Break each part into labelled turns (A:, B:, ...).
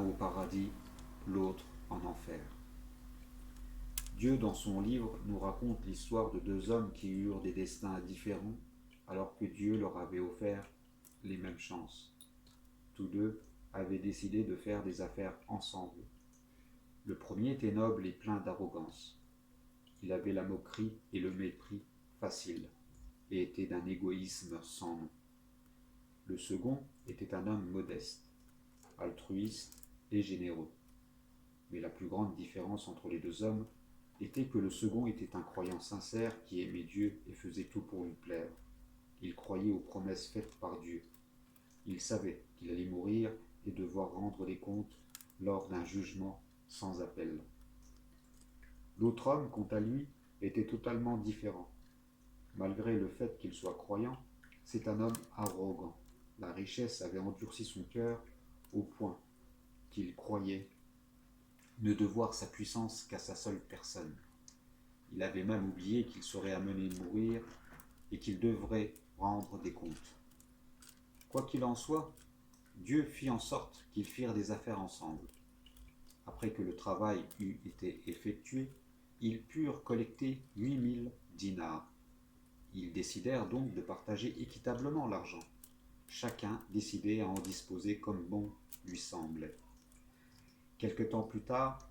A: au paradis, l'autre en enfer. Dieu, dans son livre, nous raconte l'histoire de deux hommes qui eurent des destins différents, alors que Dieu leur avait offert les mêmes chances. Tous deux avaient décidé de faire des affaires ensemble. Le premier était noble et plein d'arrogance. Il avait la moquerie et le mépris facile, et était d'un égoïsme sans nom. Le second était un homme modeste, altruiste et généreux. Mais la plus grande différence entre les deux hommes était que le second était un croyant sincère qui aimait Dieu et faisait tout pour lui plaire. Il croyait aux promesses faites par Dieu. Il savait qu'il allait mourir et devoir rendre des comptes lors d'un jugement sans appel. L'autre homme, quant à lui, était totalement différent. Malgré le fait qu'il soit croyant, c'est un homme arrogant. La richesse avait endurci son cœur au point qu'il croyait ne devoir sa puissance qu'à sa seule personne. Il avait même oublié qu'il serait amené à mourir et qu'il devrait rendre des comptes. Quoi qu'il en soit, Dieu fit en sorte qu'ils firent des affaires ensemble. Après que le travail eut été effectué, ils purent collecter 8000 dinars. Ils décidèrent donc de partager équitablement l'argent. Chacun décidait à en disposer comme bon lui semblait. Quelque temps plus tard,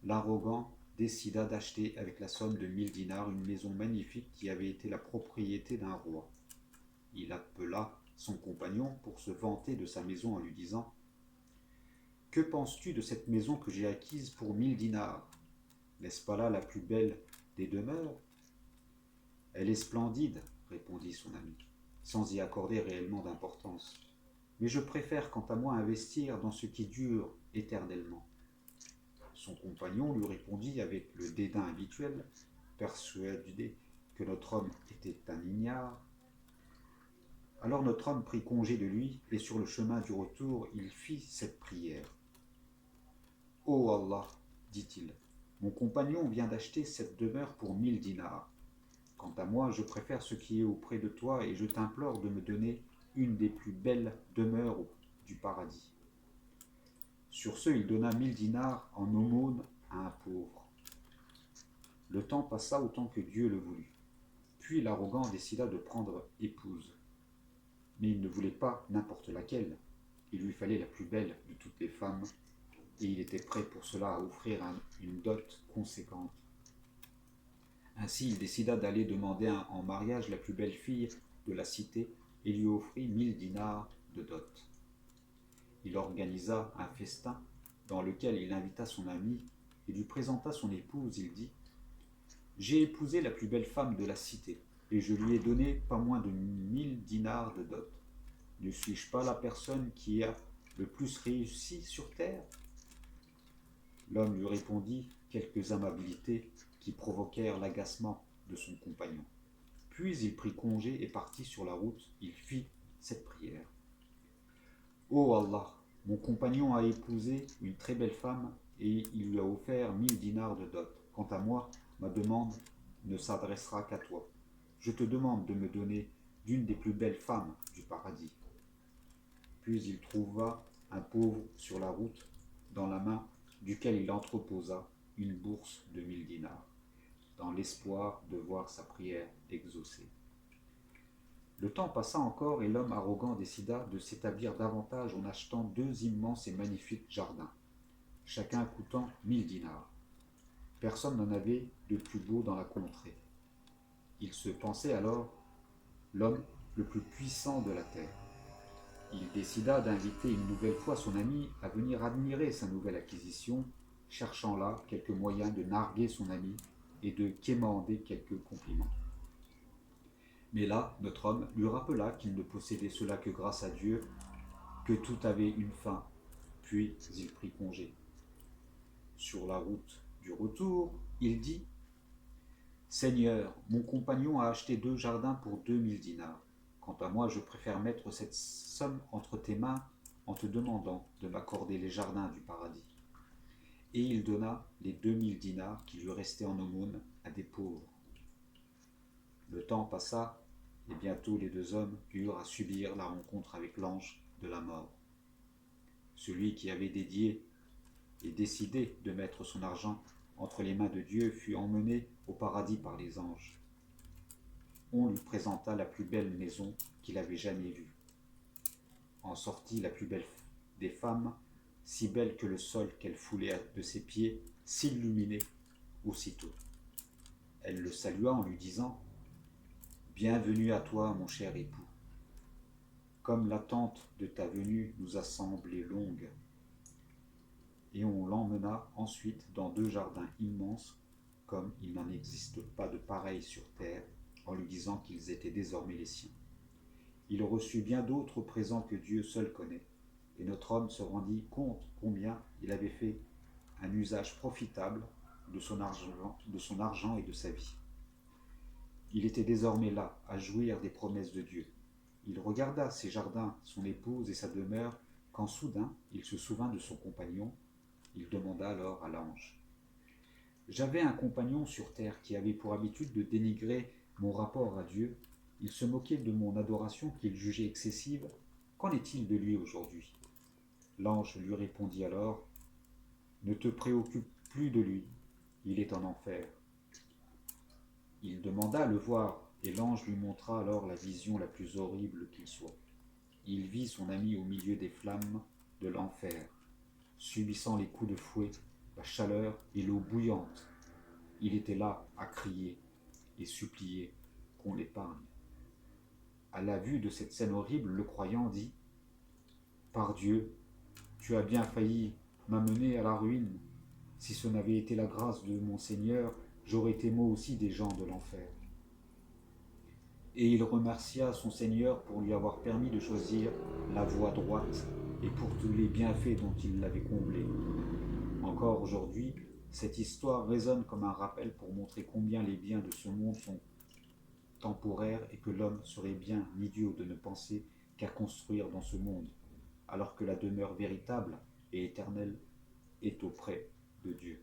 A: l'arrogant décida d'acheter avec la somme de 1000 dinars une maison magnifique qui avait été la propriété d'un roi. Il appela son compagnon pour se vanter de sa maison en lui disant « Que penses-tu de cette maison que j'ai acquise pour 1000 dinars ? N'est-ce pas là la plus belle des demeures ?»« Elle est splendide, répondit son ami, sans y accorder réellement d'importance. Mais je préfère quant à moi investir dans ce qui dure éternellement. Son compagnon lui répondit avec le dédain habituel, persuadé que notre homme était un ignare. Alors notre homme prit congé de lui, et sur le chemin du retour, il fit cette prière. « Ô Allah, dit-il, mon compagnon vient d'acheter cette demeure pour 1000 dinars. Quant à moi, je préfère ce qui est auprès de toi, et je t'implore de me donner une des plus belles demeures du paradis. » Sur ce, il donna 1000 dinars en aumône à un pauvre. Le temps passa autant que Dieu le voulut. Puis l'arrogant décida de prendre épouse. Mais il ne voulait pas n'importe laquelle. Il lui fallait la plus belle de toutes les femmes, et il était prêt pour cela à offrir une dot conséquente. Ainsi, il décida d'aller demander en mariage la plus belle fille de la cité et lui offrit 1000 dinars de dot. Il organisa un festin dans lequel il invita son ami et lui présenta son épouse. Il dit « J'ai épousé la plus belle femme de la cité et je lui ai donné pas moins de 1000 dinars de dot. Ne suis-je pas la personne qui a le plus réussi sur terre ?» L'homme lui répondit quelques amabilités qui provoquèrent l'agacement de son compagnon. Puis il prit congé et partit sur la route. Il fit cette prière. « Ô Allah, mon compagnon a épousé une très belle femme et il lui a offert 1000 dinars de dot. Quant à moi, ma demande ne s'adressera qu'à toi. Je te demande de me donner d'une des plus belles femmes du paradis. » Puis il trouva un pauvre sur la route, dans la main duquel il entreposa une bourse de 1000 dinars, dans l'espoir de voir sa prière exaucée. Le temps passa encore et l'homme arrogant décida de s'établir davantage en achetant 2 immenses et magnifiques jardins, chacun coûtant 1000 dinars. Personne n'en avait de plus beau dans la contrée. Il se pensait alors l'homme le plus puissant de la terre. Il décida d'inviter une nouvelle fois son ami à venir admirer sa nouvelle acquisition, cherchant là quelques moyens de narguer son ami et de quémander quelques compliments. Mais là, notre homme lui rappela qu'il ne possédait cela que grâce à Dieu, que tout avait une fin, puis il prit congé. Sur la route du retour, il dit « Seigneur, mon compagnon a acheté 2 jardins pour 2000 dinars. Quant à moi, je préfère mettre cette somme entre tes mains en te demandant de m'accorder les jardins du paradis. » Et il donna les 2000 dinars qui lui restaient en aumône à des pauvres. Le temps passa, et bientôt les 2 hommes eurent à subir la rencontre avec l'ange de la mort. Celui qui avait dédié et décidé de mettre son argent entre les mains de Dieu, fut emmené au paradis par les anges. On lui présenta la plus belle maison qu'il avait jamais vue. En sortit la plus belle des femmes, si belle que le sol qu'elle foulait de ses pieds s'illuminait aussitôt. Elle le salua en lui disant « Bienvenue à toi, mon cher époux. Comme l'attente de ta venue nous a semblé longue. » Et on l'emmena ensuite dans 2 jardins immenses, comme il n'en existe pas de pareils sur terre, en lui disant qu'ils étaient désormais les siens. Il reçut bien d'autres présents que Dieu seul connaît, et notre homme se rendit compte combien il avait fait un usage profitable de son argent et de sa vie. Il était désormais là, à jouir des promesses de Dieu. Il regarda ses jardins, son épouse et sa demeure, quand soudain il se souvint de son compagnon. Il demanda alors à l'ange « J'avais un compagnon sur terre qui avait pour habitude de dénigrer mon rapport à Dieu. Il se moquait de mon adoration qu'il jugeait excessive. Qu'en est-il de lui aujourd'hui ?» L'ange lui répondit alors « Ne te préoccupe plus de lui, il est en enfer. » Il demanda à le voir, et l'ange lui montra alors la vision la plus horrible qu'il soit. Il vit son ami au milieu des flammes de l'enfer, subissant les coups de fouet, la chaleur et l'eau bouillante. Il était là à crier et supplier qu'on l'épargne. À la vue de cette scène horrible, le croyant dit « Par Dieu, tu as bien failli m'amener à la ruine. Si ce n'avait été la grâce de mon Seigneur, j'aurais été moi aussi des gens de l'enfer. » Et il remercia son Seigneur pour lui avoir permis de choisir la voie droite et pour tous les bienfaits dont il l'avait comblé. Encore aujourd'hui, cette histoire résonne comme un rappel pour montrer combien les biens de ce monde sont temporaires et que l'homme serait bien idiot de ne penser qu'à construire dans ce monde, alors que la demeure véritable et éternelle est auprès de Dieu.